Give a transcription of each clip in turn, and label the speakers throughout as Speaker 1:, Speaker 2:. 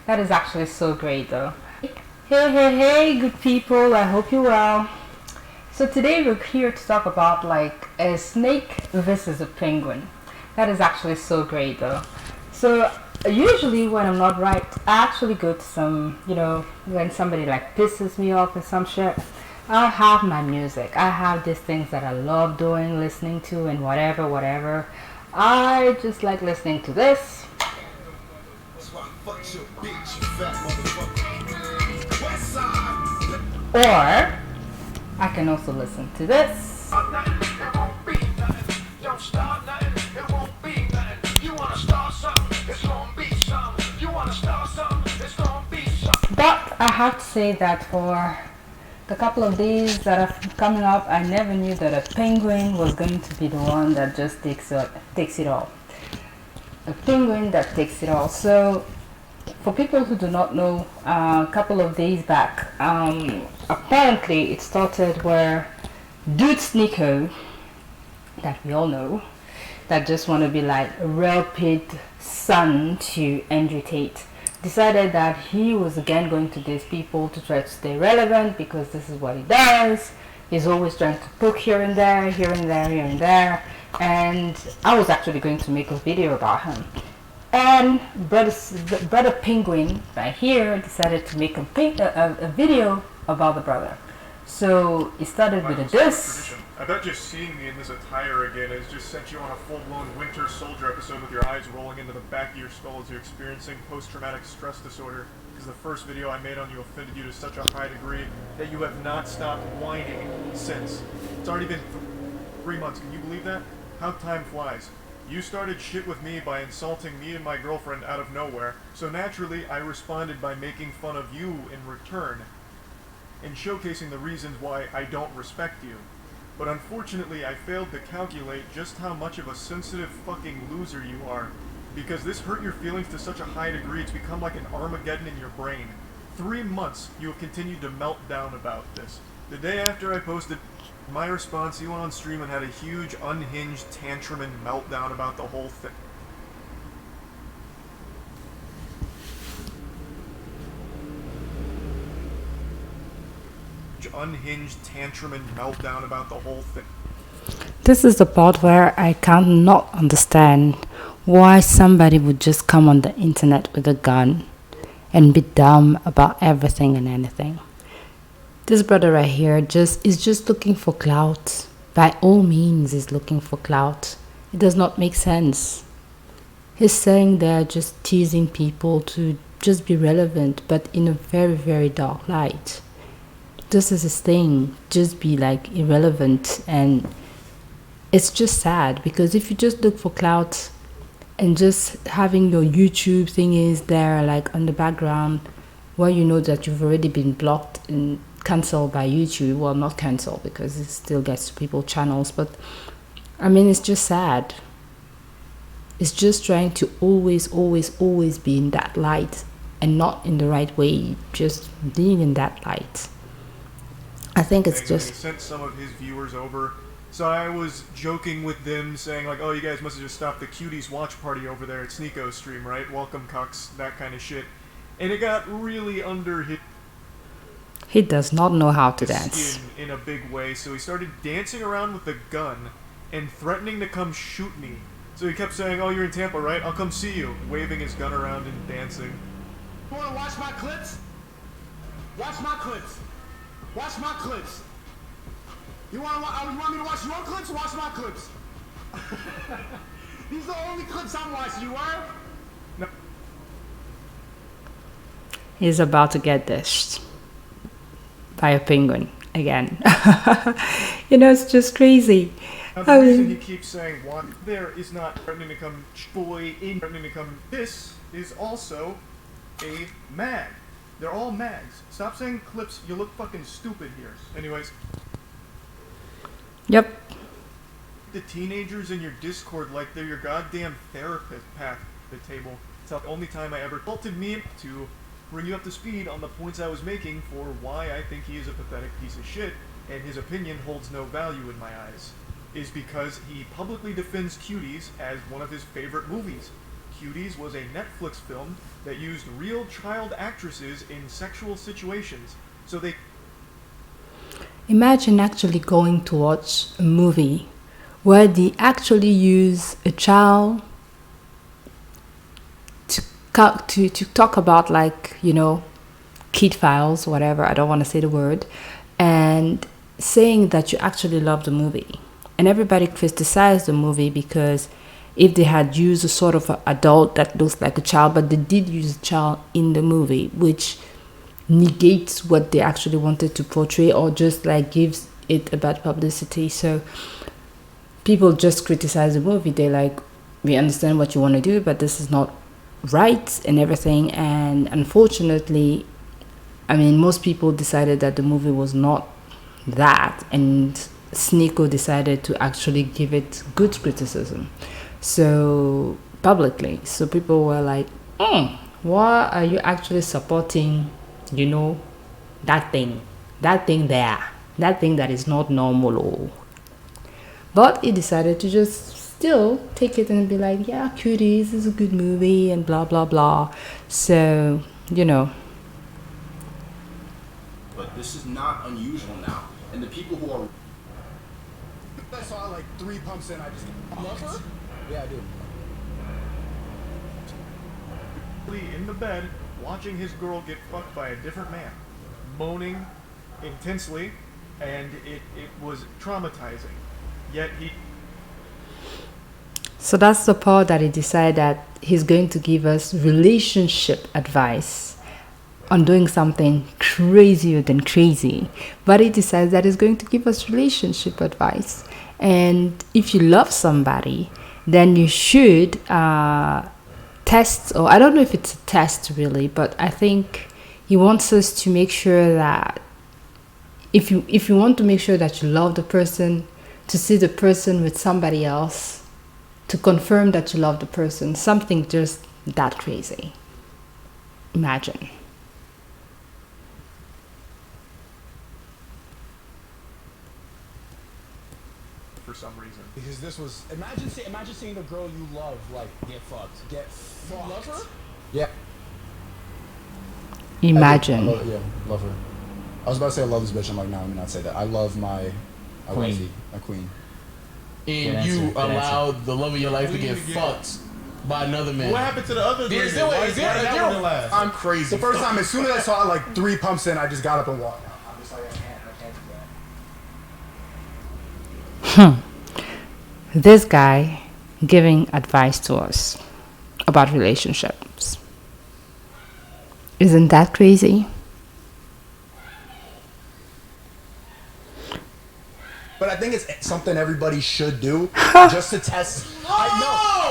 Speaker 1: That is actually so great though. Hey, good people, I hope you're well. So today we're here to talk about like a snake versus a penguin. That is actually so great though. So usually when I'm not right, I actually go to some, when somebody like pisses me off and some shit, I have my music. I have these things that I love doing, listening to and whatever. I just like listening to this. Or I can also listen to this. But I have to say that for the couple of days that are coming up, I never knew that a penguin was going to be the one that just takes it all. A penguin that takes it all. So for people who do not know, a couple of days back, apparently it started where dude Sneako, that we all know, that just want to be like a rapid son to Andrew Tate, decided that he was again going to these people to try to stay relevant because this is what he does. He's always trying to poke here and there, and I was actually going to make a video about him. And brother Penguin right here decided to make a video about the brother. So it started with a diss.
Speaker 2: I bet just seeing me in this attire again has just sent you on a full-blown Winter Soldier episode with your eyes rolling into the back of your skull as you're experiencing post-traumatic stress disorder. Because the first video I made on you offended you to such a high degree that you have not stopped whining since. It's already been 3 months. Can you believe that? How time flies. You started shit with me by insulting me and my girlfriend out of nowhere, so naturally I responded by making fun of you in return, and showcasing the reasons why I don't respect you. But unfortunately I failed to calculate just how much of a sensitive fucking loser you are, because this hurt your feelings to such a high degree it's become like an Armageddon in your brain. 3 months you have continued to melt down about this. The day after I posted my response, you went on stream and had a huge, unhinged tantrum and meltdown about the whole thing. Unhinged tantrum and meltdown about the whole thing.
Speaker 1: This is the part where I cannot understand why somebody would just come on the internet with a gun and be dumb about everything and anything. This brother right here is just looking for clout. By all means, is looking for clout. It does not make sense. He's saying they're just teasing people to just be relevant, but in a very, very dark light. This is his thing. Just be like irrelevant, and it's just sad because if you just look for clout and just having your YouTube thing is there like on the background, where you know that you've already been blocked and cancelled by YouTube. Well, not cancelled because it still gets to people's channels, but I mean, it's just sad. It's just trying to always be in that light and not in the right way, just being in that light. I think it's just...
Speaker 2: He sent some of his viewers over, so I was joking with them, saying like, oh, you guys must have just stopped the cuties watch party over there at Sneako's stream, right? Welcome, cucks, that kind of shit. And it got really under his...
Speaker 1: He does not know how to dance.
Speaker 2: In a big way, so he started dancing around with a gun and threatening to come shoot me. So he kept saying, oh, you're in Tampa, right? I'll come see you, waving his gun around and dancing.
Speaker 3: You wanna watch my clips? Watch my clips. Watch my clips. You want me to watch your clips? Watch my clips. These are the only clips I'm watching, you are?
Speaker 2: No.
Speaker 1: He's about to get dished by a penguin again. It's just crazy.
Speaker 2: Now, the reason he keeps saying what there is not threatening to come threatening to come. This is also a mag. They're all mags. Stop saying clips. You look fucking stupid here. Anyways.
Speaker 1: Yep.
Speaker 2: The teenagers in your Discord like they're your goddamn therapist path the table. It's the only time I ever faulted me to bring you up to speed on the points I was making for why I think he is a pathetic piece of shit and his opinion holds no value in my eyes. Is because he publicly defends Cuties as one of his favorite movies. Cuties was a Netflix film that used real child actresses in sexual situations. So they
Speaker 1: Imagine actually going to watch a movie where they actually use a child to talk about, like, kid files, whatever. I don't want to say the word, and saying that you actually love the movie. And everybody criticized the movie because if they had used a sort of adult that looks like a child, but they did use a child in the movie, which negates what they actually wanted to portray, or just like gives it a bad publicity. So people just criticize the movie. They're like, we understand what you want to do, but this is not right and everything. And unfortunately, I mean, most people decided that the movie was not that, and Sneako decided to actually give it good criticism, so publicly. So people were like, why are you actually supporting, that thing there, that thing that is not normal? But he decided to just still take it and be like, yeah, Cuties is a good movie and blah blah blah. So
Speaker 3: But this is not unusual now. And the people who are... I saw like 3 pumps in, I just... Love her? Yeah, I do.
Speaker 2: in the bed watching his girl get fucked by a different man, moaning intensely, and it was traumatizing. Yet he...
Speaker 1: So that's the part that he decided that he's going to give us relationship advice on doing something crazier than crazy. But he decides that he's going to give us relationship advice. And if you love somebody, then you should test, or I don't know if it's a test really, but I think he wants us to make sure that if you want to make sure that you love the person, to see the person with somebody else, to confirm that you love the person, something just that crazy. Imagine.
Speaker 2: For some reason.
Speaker 3: Because this was... Imagine seeing the girl you love, like, get fucked. You love her? Yeah.
Speaker 1: Imagine.
Speaker 3: Love her. I was about to say I love this bitch. I'm like, no, let me not say that. I love my wifey, my queen.
Speaker 4: And you allowed the love of your life to get fucked by another man.
Speaker 5: What happened to the other three?
Speaker 3: I'm crazy. The first time, as soon as I saw like 3 pumps in, I just got up and walked out. I'm just like, I can't do that.
Speaker 1: This guy giving advice to us about relationships. Isn't that crazy?
Speaker 3: But I think it's something everybody should do just to test.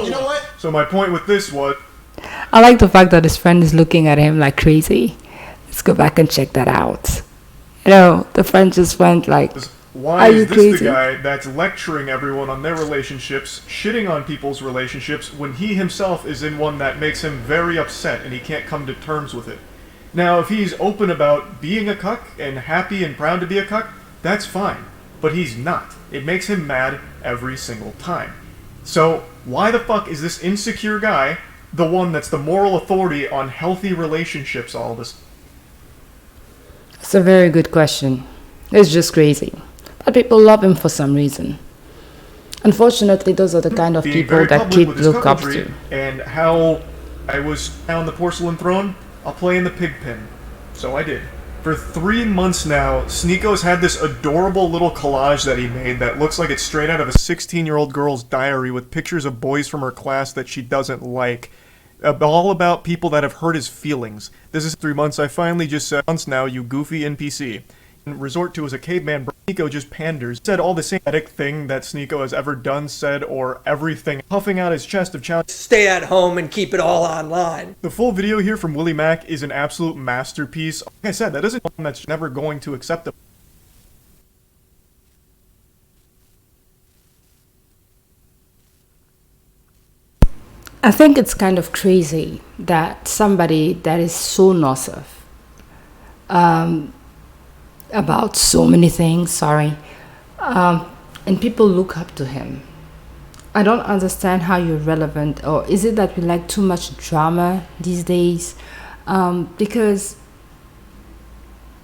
Speaker 3: You know what?
Speaker 2: So my point with this was...
Speaker 1: I like the fact that his friend is looking at him like crazy. Let's go back and check that out. The friend just went like,
Speaker 2: why is this the guy that's lecturing everyone on their relationships, shitting on people's relationships, when he himself is in one that makes him very upset and he can't come to terms with it? Now, if he's open about being a cuck and happy and proud to be a cuck, that's fine. But he's not. It makes him mad every single time. So, why the fuck is this insecure guy the one that's the moral authority on healthy relationships all this?
Speaker 1: It's a very good question. It's just crazy. But people love him for some reason. Unfortunately, those are the kind of people that kids look up to.
Speaker 2: And how I was on the porcelain throne, I'll play in the pig pen. So I did. For 3 months now, Sneako's had this adorable little collage that he made that looks like it's straight out of a 16-year-old girl's diary with pictures of boys from her class that she doesn't like. All about people that have hurt his feelings. This is 3 months. I finally just said, once now, you goofy NPC. And resort to as a caveman, Sneako just panders. Said all the same pathetic thing that Sneako has ever done, said, or everything, puffing out his chest of challenge.
Speaker 6: Stay at home and keep it all online.
Speaker 2: The full video here from Willie Mack is an absolute masterpiece. Like I said, that isn't one that's never going to accept it.
Speaker 1: I think it's kind of crazy that somebody that is so nocive about so many things, and people look up to him. I don't understand how you're relevant, or is it that we like too much drama these days? Because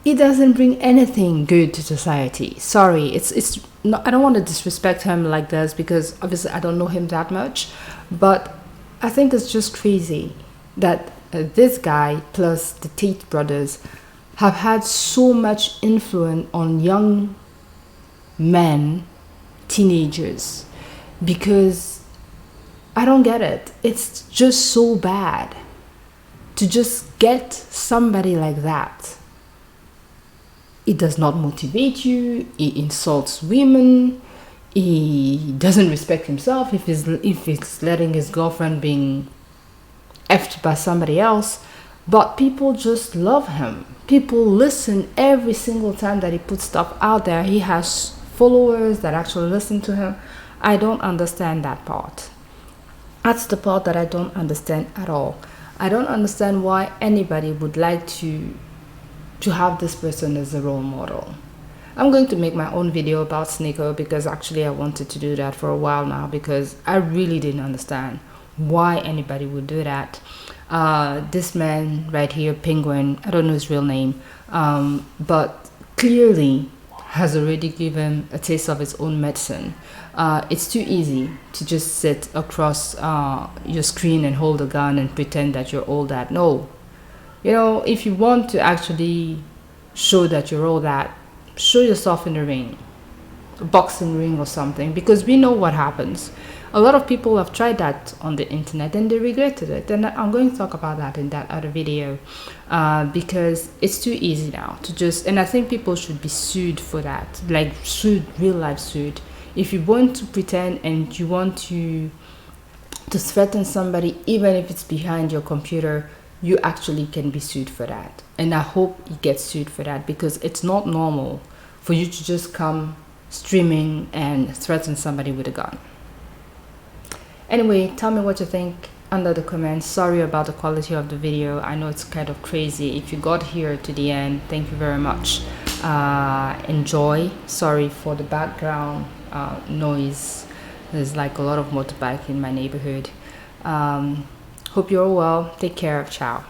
Speaker 1: it doesn't bring anything good to society. Sorry, it's not, I don't want to disrespect him like this because obviously I don't know him that much, but I think it's just crazy that this guy plus the Tate brothers have had so much influence on young men, teenagers, because I don't get it. It's just so bad to just get somebody like that. It does not motivate you. He insults women. He doesn't respect himself if he's letting his girlfriend being effed by somebody else. But people just love him. People listen every single time that he puts stuff out there. He has followers that actually listen to him. I don't understand that part. That's the part that I don't understand at all. I don't understand why anybody would like to have this person as a role model. I'm going to make my own video about Sneako because actually I wanted to do that for a while now because I really didn't understand why anybody would do that. This man right here, Penguin, I don't know his real name, but clearly has already given a taste of his own medicine. It's too easy to just sit across your screen and hold a gun and pretend that you're all that. No. You know, if you want to actually show that you're all that, show yourself in the ring, a boxing ring or something, because we know what happens. A lot of people have tried that on the internet and they regretted it. And I'm going to talk about that in that other video because it's too easy now to just, and I think people should be sued for that, like sued, real life sued. If you want to pretend and you want to threaten somebody, even if it's behind your computer, you actually can be sued for that. And I hope you get sued for that because it's not normal for you to just come streaming and threaten somebody with a gun. Anyway, tell me what you think under the comments. Sorry about the quality of the video. I know it's kind of crazy. If you got here to the end, thank you very much. Enjoy. Sorry for the background noise. There's like a lot of motorbike in my neighborhood. Hope you're all well. Take care. Ciao.